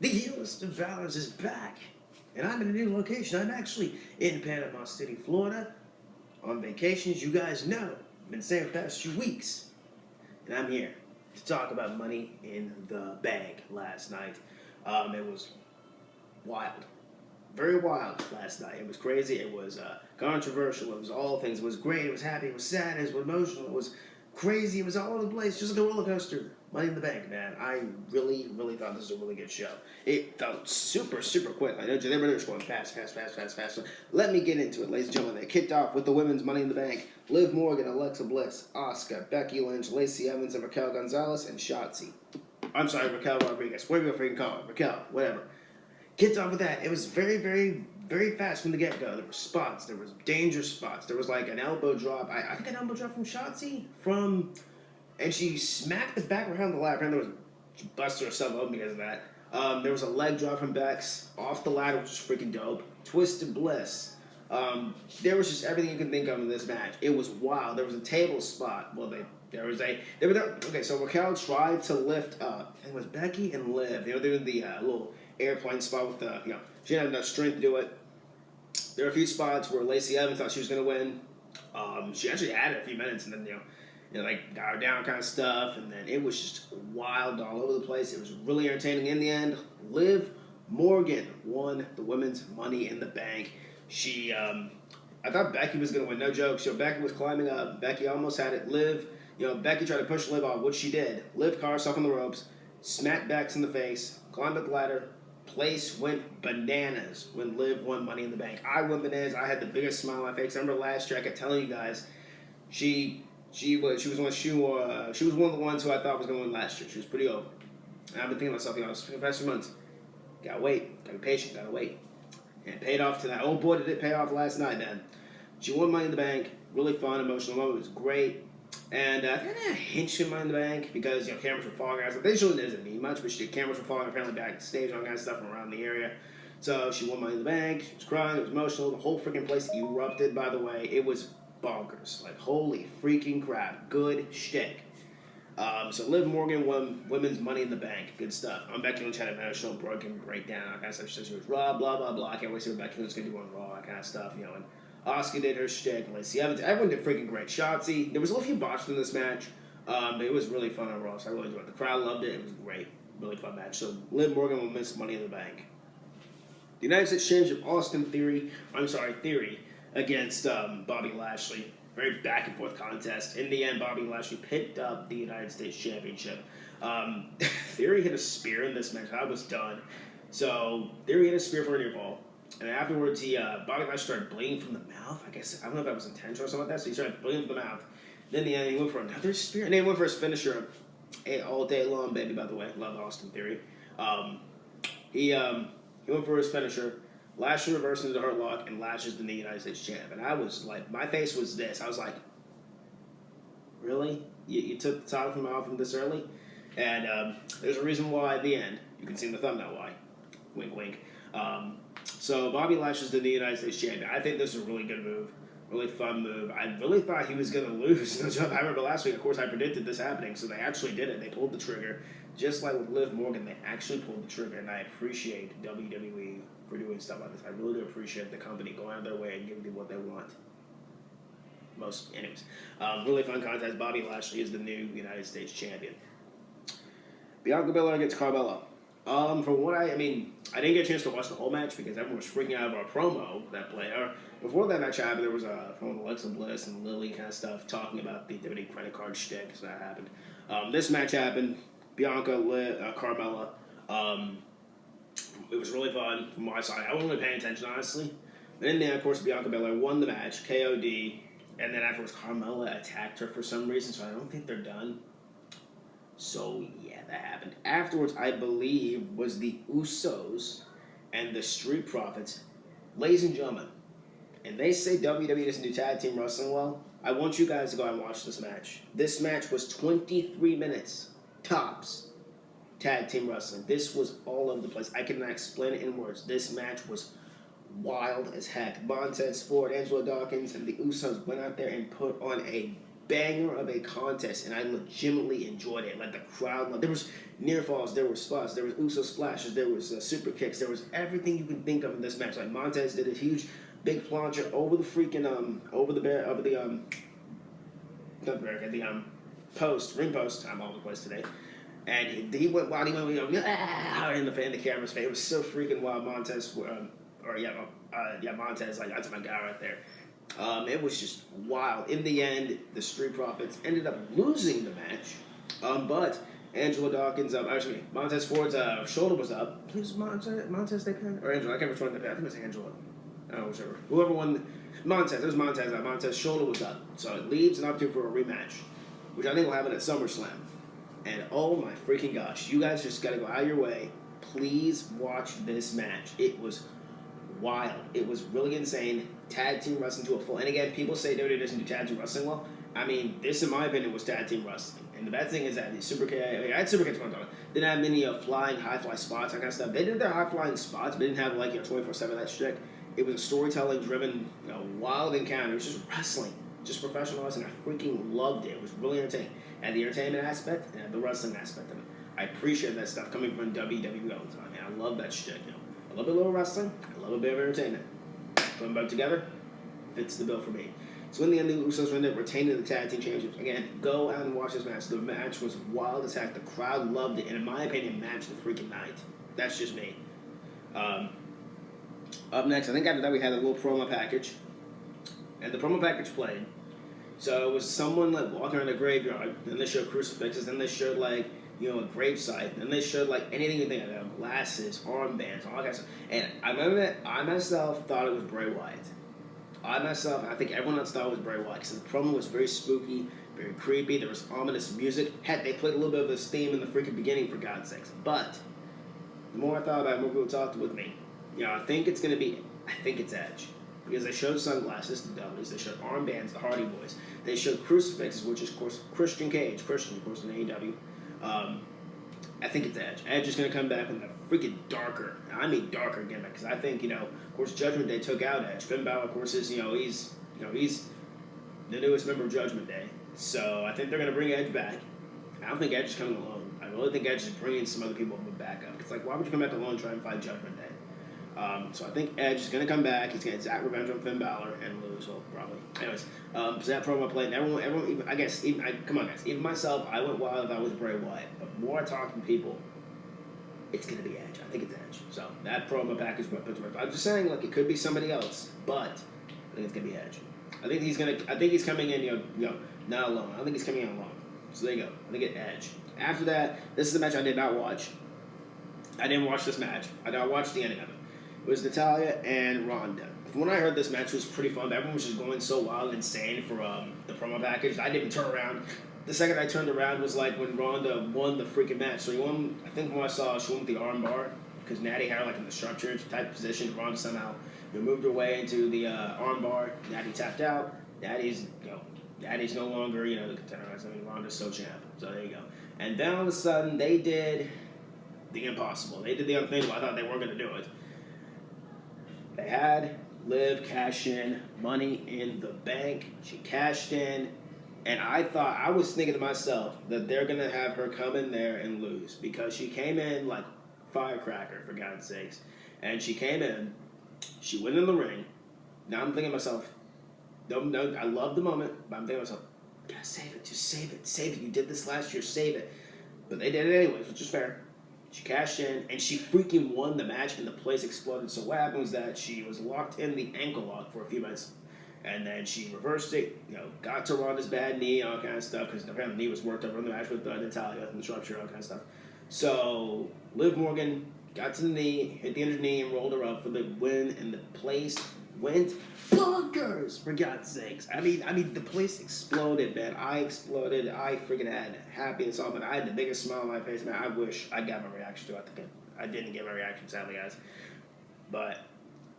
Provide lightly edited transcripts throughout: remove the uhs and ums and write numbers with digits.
The List of Valors is back, and I'm in a new location. I'm actually in Panama City, Florida, on vacations. You guys know, I've been staying for the past few weeks, and I'm here to talk about Money in the Bank last night. It was wild, very wild last night. It was crazy. It was controversial. It was all things. It was great. It was happy. It was sad. It was emotional. It was crazy. It was all over the place. Just like a roller coaster. Money in the Bank, man. I really, really thought this was a really good show. It felt super, super quick. I know they were just going fast, fast, fast, fast, fast. So let me get into it, ladies and gentlemen. They kicked off with the women's Money in the Bank. Liv Morgan, Alexa Bliss, Asuka, Becky Lynch, Lacey Evans, and Raquel Gonzalez, and Shotzi. I'm sorry, Raquel Rodriguez. Whatever you freaking call her. Raquel, whatever. Kicked off with that. It was very, very, very fast from the get go. There were spots. There was danger spots. There was like an elbow drop. I think an elbow drop from Shotzi and she smacked the back around the ladder. Apparently, there was she busted herself open because of that. There was a leg drop from Bex off the ladder, which was freaking dope. Twisted Bliss. There was just everything you can think of in this match. It was wild. There was a table spot. Well, they were there. Okay, so Raquel tried to lift up. It was Becky and Liv. They were doing the little airplane spot with the she didn't have enough strength to do it. There were a few spots where Lacey Evans thought she was gonna win. She actually had it a few minutes, and then like got her down kind of stuff, and then it was just wild all over the place. It was really entertaining. In the end, Liv Morgan won the women's Money in the Bank. I thought Becky was gonna win, no joke. So Becky was climbing up. Becky almost had it. Becky tried to push Liv off, which she did. Liv caught herself on the ropes, smacked Bex in the face, climbed up the ladder. Place went bananas when Liv won Money in the Bank. I went bananas. I had the biggest smile on my face. I remember last year I kept telling you guys, she was one of the ones who I thought was going to win last year. She was pretty over. And I've been thinking to myself, for the past few months, gotta wait, gotta be patient, gotta wait. And it paid off to that. Oh boy, did it pay off last night, man. She won Money in the Bank. Really fun, emotional moment. It was great. And I think I had a hinge in Money in the Bank because cameras were following us. They usually doesn't mean much, but cameras were following apparently backstage on kind of stuff from around the area. So she won Money in the Bank. She was crying. It was emotional. The whole freaking place erupted. By the way, it was bonkers. Like holy freaking crap. Good shtick. So Liv Morgan won women's Money in the Bank. Good stuff. Becky Lynch had an emotional broken breakdown. All kind of stuff. She said she was raw, blah blah blah. I can't wait to see what Becky Lynch is gonna do on Raw. That kind of stuff. And Asuka did her shtick. Lacey Evans. Everyone did freaking great. Shotzi. There was a little few botched in this match. But it was really fun on Raw. So I really enjoyed it. The crowd loved it. It was great. Really fun match. So Liv Morgan will miss Money in the Bank. The United States Championship Theory against Bobby Lashley. Very back and forth contest. In the end, Bobby Lashley picked up the United States Championship. Theory hit a spear in this match. I was done. So Theory hit a spear for a near fall. And afterwards, Bobby Lashley started bleeding from the mouth. I don't know if that was intentional or something like that. So he started bleeding from the mouth. Then in the end, he went for another spear. And then he went for his finisher all day long, baby, by the way. Love Austin Theory. He went for his finisher. Lashley reversed into Hurt Lock and lashes the United States champ. And I was like, my face was this. I was like, really? You took the title from my off this early? And there's a reason why at the end. You can see in the thumbnail why. Wink, wink. So Bobby Lashley's the United States champion. I think this is a really good move. Really fun move. I really thought he was going to lose. I remember last week, of course, I predicted this happening. So they actually did it. They pulled the trigger. Just like with Liv Morgan, they actually pulled the trigger. And I appreciate WWE for doing stuff like this. I really do appreciate the company going out of their way and giving people what they want. Anyways. Really fun contest. Bobby Lashley is the new United States champion. Bianca Belair against Carmella. From what I didn't get a chance to watch the whole match because everyone was freaking out about our promo that played. Before that match happened, there was a promo with Alexa Bliss and Lily kind of stuff talking about the WWE credit card shtick, so that happened. This match happened. Bianca, Carmella. It was really fun from my side. I wasn't really paying attention, honestly. And then, of course, Bianca Belair won the match, KOD, and then afterwards Carmella attacked her for some reason, so I don't think they're done. So, yeah, that happened. Afterwards, I believe, was the Usos and the Street Profits. Ladies and gentlemen, and they say WWE doesn't do tag team wrestling well. I want you guys to go and watch this match. This match was 23 minutes, tops, tag team wrestling. This was all over the place. I cannot explain it in words. This match was wild as heck. Montez Ford, Angelo Dawkins, and the Usos went out there and put on a banger of a contest, and I legitimately enjoyed it. Like the crowd loved. There was near falls, there were spots, there was Uso splashes, there was super kicks, there was everything you can think of in this match. Like Montez did a huge, big plunger over the freaking not barricade, the ring post. I'm all over the place today. And he went wild. He went in the camera's face. It was so freaking wild. Montez, Montez, like that's my guy right there. It was just wild. In the end, the Street Profits ended up losing the match. But Angelo Dawkins, Montez Ford's shoulder was up. I believe it was Montez they pinned? Or Angelo, I can't remember which one they pinned. I think it was Angelo. I don't know, whichever. Whoever won, Montez. It was Montez. Montez's shoulder was up. So it leaves an opportunity for a rematch, which I think will happen at SummerSlam. And oh my freaking gosh, you guys just gotta go out of your way. Please watch this match. It was wild. It was really insane. Tag team wrestling to a full. And again, people say WWE doesn't do tag team wrestling well. I mean, this, in my opinion, was tag team wrestling. And the bad thing is that the Super K, I had Super K 20 didn't have many flying, high fly spots, that kind of stuff. They did their high flying spots, but didn't have 24/7 that shtick. It was a storytelling driven, wild encounter. It was just wrestling, just professional wrestling. I freaking loved it. It was really entertaining. And the entertainment aspect and the wrestling aspect of it. I appreciate that stuff coming from WWE all the time. I love that shit. I love a little wrestling. I love a bit of entertainment. Put them both together, fits the bill for me. So in the end, the Usos ended up retaining the tag team championships. Again, go out and watch this match. The match was wild as heck. The crowd loved it, and in my opinion, matched the freaking night. That's just me. Up next, I think after that we had a little promo package, and the promo package played. So it was someone walking around a graveyard. Then they showed crucifixes. Then they showed a gravesite. Then they showed anything you think of, glasses, armbands, all that kind of stuff. And I remember that I myself thought it was Bray Wyatt. I think everyone else thought it was Bray Wyatt because the promo was very spooky, very creepy. There was ominous music. Heck, they played a little bit of this theme in the freaking beginning, for God's sakes. But the more I thought about it, the more people talked with me. I think it's Edge. Because they showed sunglasses, the Dudleys, they showed armbands, the Hardy Boys, they showed crucifixes, which is, of course, Christian, of course, in AEW. I think it's Edge. Edge is going to come back with a freaking darker gimmick, because I think, of course, Judgment Day took out Edge. Finn Balor, of course, he's the newest member of Judgment Day. So I think they're going to bring Edge back. I don't think Edge is coming alone. I really think Edge is bringing some other people back up. It's why would you come back alone and try and fight Judgment Day? So I think Edge is going to come back. He's going to exact revenge on Finn Balor and lose, probably. Anyways, so that promo played, and everyone, come on, guys. Even myself, I went wild if I was Bray Wyatt. But the more I talk to people, it's going to be Edge. I think it's Edge. So that promo package went to work. I'm just saying, it could be somebody else, but I think it's going to be Edge. I think he's coming in, not alone. I don't think he's coming in alone. So there you go. I think it's Edge. After that, this is the match I did not watch. I didn't watch this match. I did not watch the ending of it. It was Natalya and Ronda. From what I heard, this match was pretty fun. Everyone was just going so wild and insane for the promo package. I didn't even turn around. The second I turned around was when Ronda won the freaking match. So I think when I saw she won with the arm bar, because Natty had her in the structure type position. Ronda somehow moved her way into the arm bar. Natty tapped out. Natty's no longer the contender. Ronda's so champ. So there you go. And then all of a sudden they did the impossible. They did the unthinkable. I thought they weren't going to do it. They had Liv cash in, Money in the Bank. She cashed in, and I was thinking to myself that they're going to have her come in there and lose because she came in like firecracker, for God's sakes. And she came in, she went in the ring. Now I'm thinking to myself, no, I love the moment, but I'm thinking to myself, gotta save it, just save it. You did this last year, save it. But they did it anyways, which is fair. She cashed in, and she freaking won the match, and the place exploded. So what happened was that she was locked in the ankle lock for a few minutes, and then she reversed it, got to Ronda's bad knee, all kind of stuff, because apparently the knee was worked over in the match with Natalya and the sharpshooter, all kind of stuff. So Liv Morgan got to the knee, hit the injured knee, and rolled her up for the win, and the place went bonkers, for God's sakes. I mean, the place exploded, man. I exploded. I freaking had happiness off it. I had the biggest smile on my face, man. I wish I got my reaction to it. I didn't get my reaction, sadly, guys. But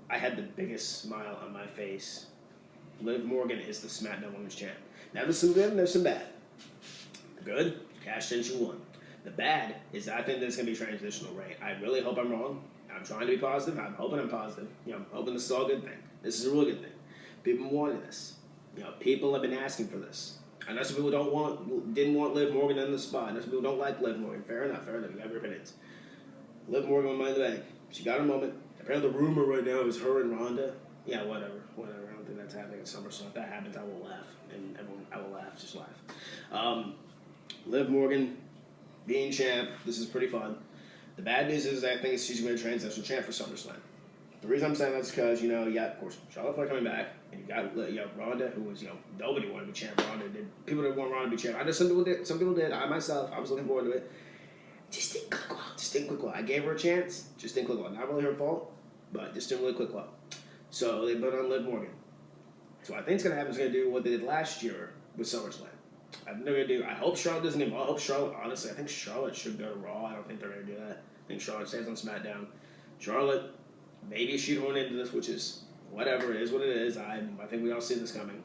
I had the biggest smile on my face. Liv Morgan is the SmackDown Women's Champ. Now, there's some good and there's some bad. Good, cashed in, she won. The bad is that I think this is going to be a transitional reign. I really hope I'm wrong. I'm trying to be positive. I'm hoping I'm positive. I'm hoping this is all a good thing. This is a really good thing. People wanted this. People have been asking for this. I know some people didn't want Liv Morgan in the spot. I know some people don't like Liv Morgan. Fair enough. You have your opinions. Liv Morgan on Money in the Bank. She got her moment. Apparently, the rumor right now is her and Ronda. Yeah, whatever. I don't think that's happening at SummerSlam. If that happens, I will laugh, and everyone, I will laugh, just laugh. Liv Morgan being champ. This is pretty fun. The bad news is I think she's going to transition champ for SummerSlam. The reason I'm saying that's because, of course, Charlotte Flair coming back, and you got Ronda, who was, nobody wanted to be champ. Ronda did. People didn't want Ronda to be champ. I know some people did. Some people did. I myself, I was looking forward to it. Just didn't click well. I gave her a chance. Just didn't click well. Not really her fault, but just didn't really click well. So they put on Liv Morgan. So I think it's going to happen is going to do what they did last year with SummerSlam. I think they're going to do. I hope Charlotte doesn't get involved. I hope Charlotte, honestly, I think Charlotte should go to Raw. I don't think they're going to do that. I think Charlotte stays on SmackDown. Charlotte, maybe shoehorn into this, which is whatever. It is what it is. I think we all see this coming.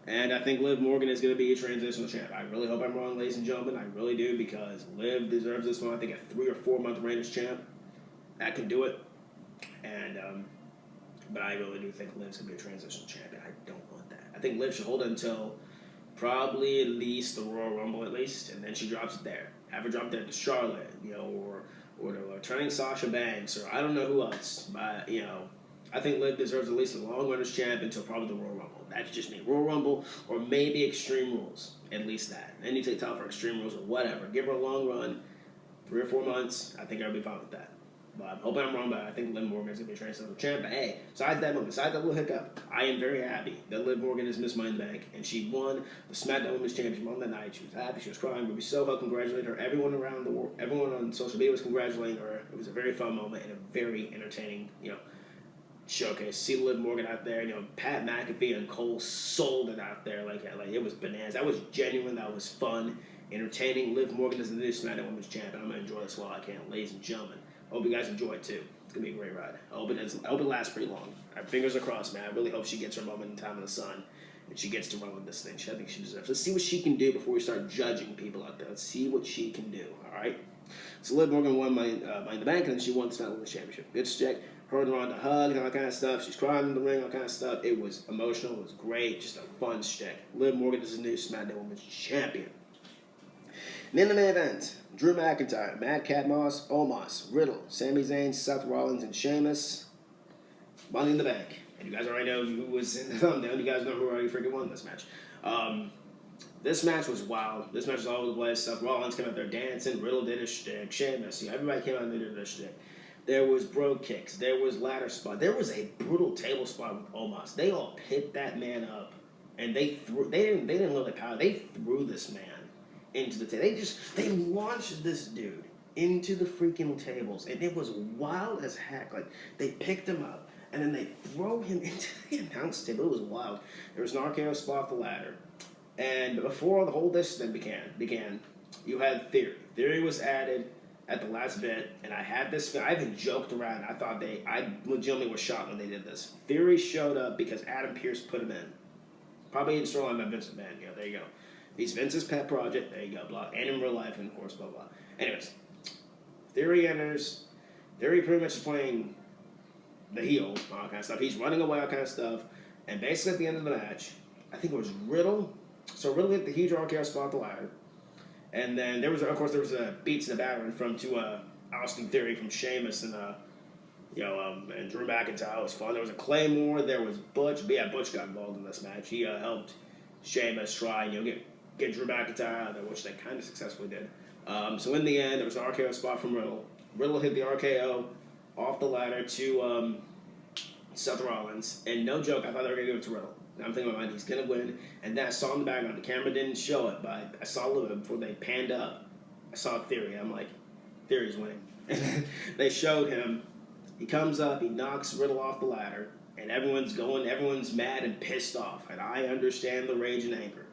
And I think Liv Morgan is going to be a transitional champ. I really hope I'm wrong, ladies and gentlemen. I really do, because Liv deserves this one. I think a 3 or 4 month reign as champ, that can do it. And but I really do think Liv's going to be a transitional champion. I don't want that. I think Liv should hold it until probably at least the Royal Rumble, at least, and then she drops it there. Have her drop that to Charlotte, or to turning Sasha Banks, or I don't know who else. But I think Liv deserves at least a long run as champ until probably the Royal Rumble. That's just me. Royal Rumble or maybe Extreme Rules. At least that. Then you take time for Extreme Rules or whatever. Give her a long run, 3 or 4 months. I think I'll be fine with that. But I'm hoping I'm wrong, but I think Liv Morgan is going to be a transitional champ. But hey, besides that little hiccup, I am very happy that Liv Morgan is Miss Money in the Bank, and she won the SmackDown Women's Championship on that night. She was happy, she was crying. We were so congratulating her. Everyone around the world, everyone on social media was congratulating her. It was a very fun moment and a very entertaining, showcase. See Liv Morgan out there, Pat McAfee and Cole sold it out there like it was bananas. That was genuine. That was fun, entertaining. Liv Morgan is the new SmackDown Women's Champion. I'm gonna enjoy this while I can, ladies and gentlemen. Hope you guys enjoy it too. It's gonna be a great ride. I hope it lasts pretty long. Our fingers are crossed, man. I really hope she gets her moment in time in the sun, and she gets to run with this thing. I think she deserves. Let's see what she can do before we start judging people out there. Let's see what she can do. All right. So Liv Morgan won Money in the Bank, and then she won the SmackDown Women's Championship. Good stick. Her and Ronda hugged and all that kind of stuff. She's crying in the ring, all kind of stuff. It was emotional. It was great. Just a fun stick. Liv Morgan is the new SmackDown Women's Champion. And in the main event, Drew McIntyre, Madcap Moss, Omos, Riddle, Sami Zayn, Seth Rollins, and Sheamus. Money in the Bank. And you guys already know who was in the thumbnail. You guys know who already freaking won this match. This match was wild. This match was all over the place. Seth Rollins came out there dancing. Riddle did his shtick. Sheamus, everybody came out and did their shtick. There was bro kicks. There was ladder spot. There was a brutal table spot with Omos. They all picked that man up, and they didn't let it power. They threw this man into the table. They launched this dude into the freaking tables, and it was wild as heck. Like, they picked him up, and then they throw him into the announce table. It was wild. There was an RKO spot off the ladder, and before the whole this thing began, you had Theory. Theory was added at the last bit, and I had this. I even joked around. I legitimately was shocked when they did this. Theory showed up because Adam Pearce put him in. Probably in storyline by Vince McMahon. There you go. He's Vince's pet project. There you go. Blah. And in real life, and of course, blah blah. Anyways, Theory enters. Theory pretty much is playing the heel, all kind of stuff. He's running away, all kind of stuff. And basically at the end of the match, I think it was Riddle. So Riddle hit the huge RKO spot off the ladder. And then there was a beats in the battering from Austin Theory from Sheamus and and Drew McIntyre. It was fun. There was a Claymore. There was Butch. But yeah, Butch got involved in this match. He helped Sheamus try get Drew McIntyre out of there, which they kind of successfully did. So in the end, there was an RKO spot from Riddle. Riddle hit the RKO off the ladder to Seth Rollins, and no joke, I thought they were gonna give it to Riddle. Now I'm thinking in my mind, he's going to win. And then I saw in the background, the camera didn't show it, but I saw a little bit before they panned up. I saw Theory. I'm like, Theory's winning. They showed him. He comes up, he knocks Riddle off the ladder, and everyone's mad and pissed off. And I understand the rage and anger.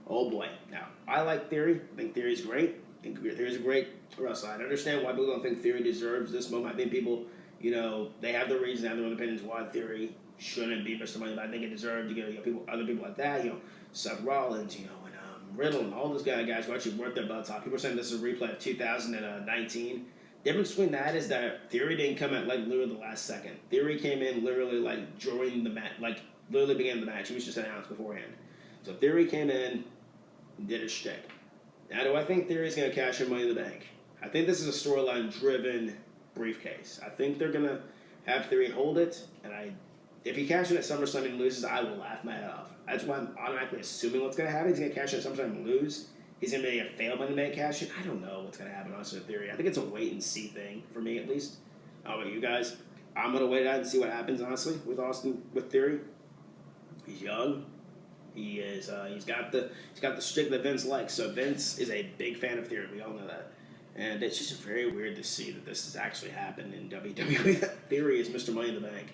Oh boy. Now, I like Theory. I think Theory's great. I think Theory's a great wrestler. I understand why people don't think Theory deserves this moment. I think people, they have their reasons, they have their own opinions why Theory shouldn't be Mr. Money, but I think it deserved to get other people like that, Seth Rollins, and Riddle, and all those guys who actually worked their butts off. People are saying this is a replay of 2019. Difference between that is that Theory didn't come at literally the last second. Theory came in literally during the match, literally began the match. He was just announced beforehand. So Theory came in, did his shtick. Now, do I think Theory's going to cash in Money in the Bank? I think this is a storyline-driven briefcase. I think they're going to have Theory hold it, and if he cashes in at SummerSlam and loses, I will laugh my head off. That's why I'm automatically assuming what's going to happen. He's going to cash in at SummerSlam and lose. He's going to make a failed Money in the Bank cash in. I don't know what's going to happen, honestly, with Theory. I think it's a wait-and-see thing, for me at least. How about you guys? I'm going to wait out and see what happens, honestly, with Theory. He's young. He is. He's got the shtick that Vince likes. So Vince is a big fan of Theory. We all know that, and it's just very weird to see that this has actually happened in WWE. Theory is Mr. Money in the Bank.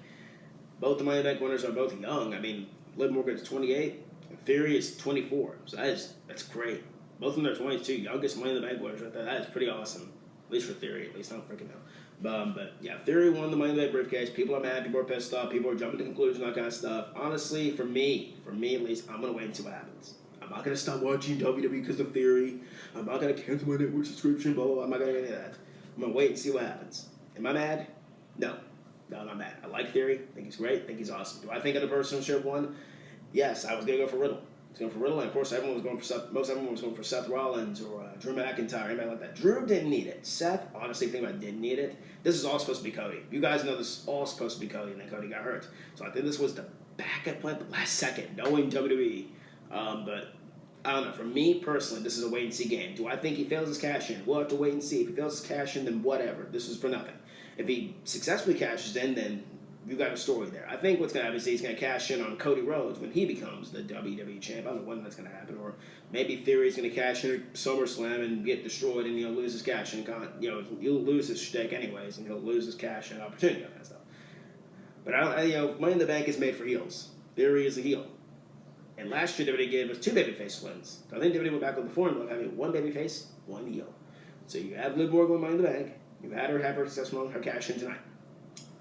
Both the Money in the Bank winners are both young. I mean, Liv Morgan's 28, and Theory is 24. So that's great. Both of them are 22, youngest Money in the Bank winners right there. That is pretty awesome. At least for Theory. At least I don't freaking know. But yeah, Theory won the Money in the Bank briefcase. People are mad. People are pissed off. People are jumping to conclusions, that kind of stuff. Honestly, for me at least, I'm gonna wait and see what happens. I'm not gonna stop watching WWE because of Theory. I'm not gonna cancel my network subscription. Blah blah blah. I'm not gonna do any of that. I'm gonna wait and see what happens. Am I mad? No, I'm not mad. I like Theory. I think he's great. I think he's awesome. Do I think other person should have won? Yes, I was gonna go for Riddle. Going for Riddle, and of course everyone was going for Seth Rollins or Drew McIntyre, anybody like that. Drew didn't need it. Seth, honestly, think about it, didn't need it. This is all supposed to be Cody. You guys know this is all supposed to be Cody, and then Cody got hurt. So I think this was the backup plan at the last second, knowing WWE. But I don't know. For me personally, this is a wait and see game. Do I think he fails his cash in? We'll have to wait and see. If he fails his cash in, then whatever. This is for nothing. If he successfully cashes in, then you got a story there. I think what's going to happen is he's going to cash in on Cody Rhodes when he becomes the WWE champ. I don't know when that's going to happen. Or maybe Theory's going to cash in at SummerSlam and get destroyed and lose his cash in. He'll lose his stake anyways, and he'll lose his cash in opportunity, that kind of stuff. But Money in the Bank is made for heels. Theory is a heel. And last year WWE gave us 2 babyface wins. So I think WWE went back with the formula of having 1 babyface, 1 heel. So you have Liv Morgan with Money in the Bank. You had her have her successful her cash in tonight.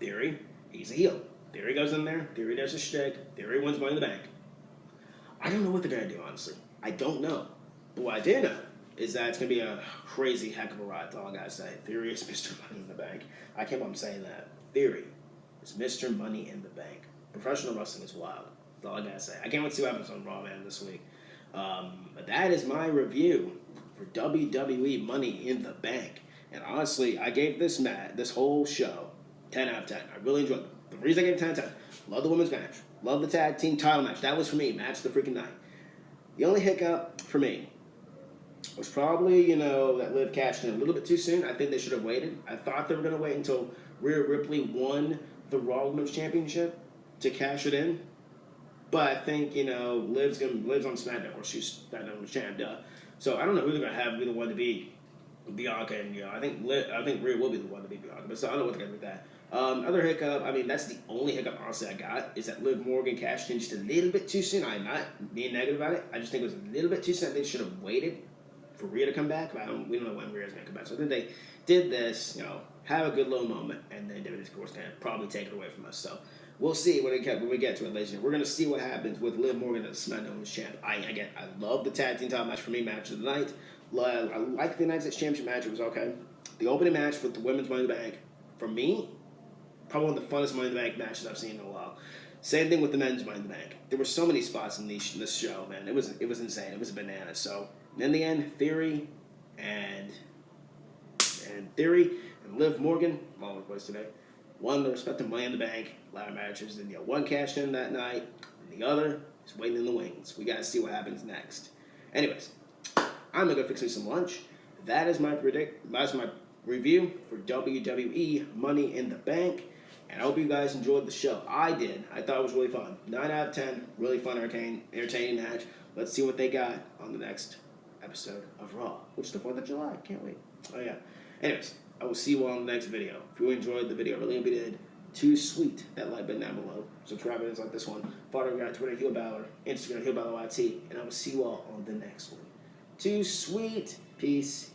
Theory. He's a heel. Theory goes in there. Theory does his shtick. Theory wins Money in the Bank. I don't know what they're going to do, honestly. I don't know. But what I do know is that it's going to be a crazy heck of a ride. That's all I got to say. Theory is Mr. Money in the Bank. I keep on saying that. Theory is Mr. Money in the Bank. Professional wrestling is wild. That's all I got to say. I can't wait to see what happens on Raw, man, this week. But that is my review for WWE Money in the Bank. And honestly, I gave this whole show 10 out of 10. I really enjoyed it. The reason I gave it 10 out of 10, love the women's match. Love the tag team title match. That was for me. Match of the freaking night. The only hiccup for me was probably, that Liv cashed in a little bit too soon. I think they should have waited. I thought they were going to wait until Rhea Ripley won the Raw Women's Championship to cash it in. But I think, Liv's on SmackDown. Of course, she's SmackDown champ, duh. So I don't know who they're going to have be the one to be Bianca, and I think Rhea will be the one to be Bianca, but so I don't know what they're gonna do with that. Other hiccup, that's the only hiccup honestly I got is that Liv Morgan cashed in just a little bit too soon. I'm not being negative about it. I just think it was a little bit too soon. They should have waited for Rhea to come back. But we don't know when Rhea's gonna come back. So I think they did this, have a good little moment, and then WWE, of course, gonna probably take it away from us. So we'll see when we get to it, ladies and gentlemen. We're gonna see what happens with Liv Morgan as SmackDown Women's Champ. I love the tag team title match for me, match of the night. I like the United States Championship match. It was okay. The opening match with the women's Money in the Bank, for me, probably one of the funnest Money in the Bank matches I've seen in a while. Same thing with the men's Money in the Bank. There were so many spots in this show, man. It was insane. It was a banana. So in the end, Theory and Liv Morgan, all over the place today, won the respective Money in the Bank ladder matches. And one cashed in that night, and the other is waiting in the wings. We got to see what happens next. Anyways. I'm going to go fix me some lunch. That is my review for WWE Money in the Bank. And I hope you guys enjoyed the show. I did. I thought it was really fun. 9 out of 10. Really fun, entertaining match. Let's see what they got on the next episode of Raw, which is the 4th of July. Can't wait. Oh, yeah. Anyways, I will see you all in the next video. If you enjoyed the video, really hope you did. Too sweet. That like button down below. Subscribe to us like this one. Follow me on Twitter, Heel Balor. Instagram, Heel Balor YT. And I will see you all on the next one. Too sweet. Peace.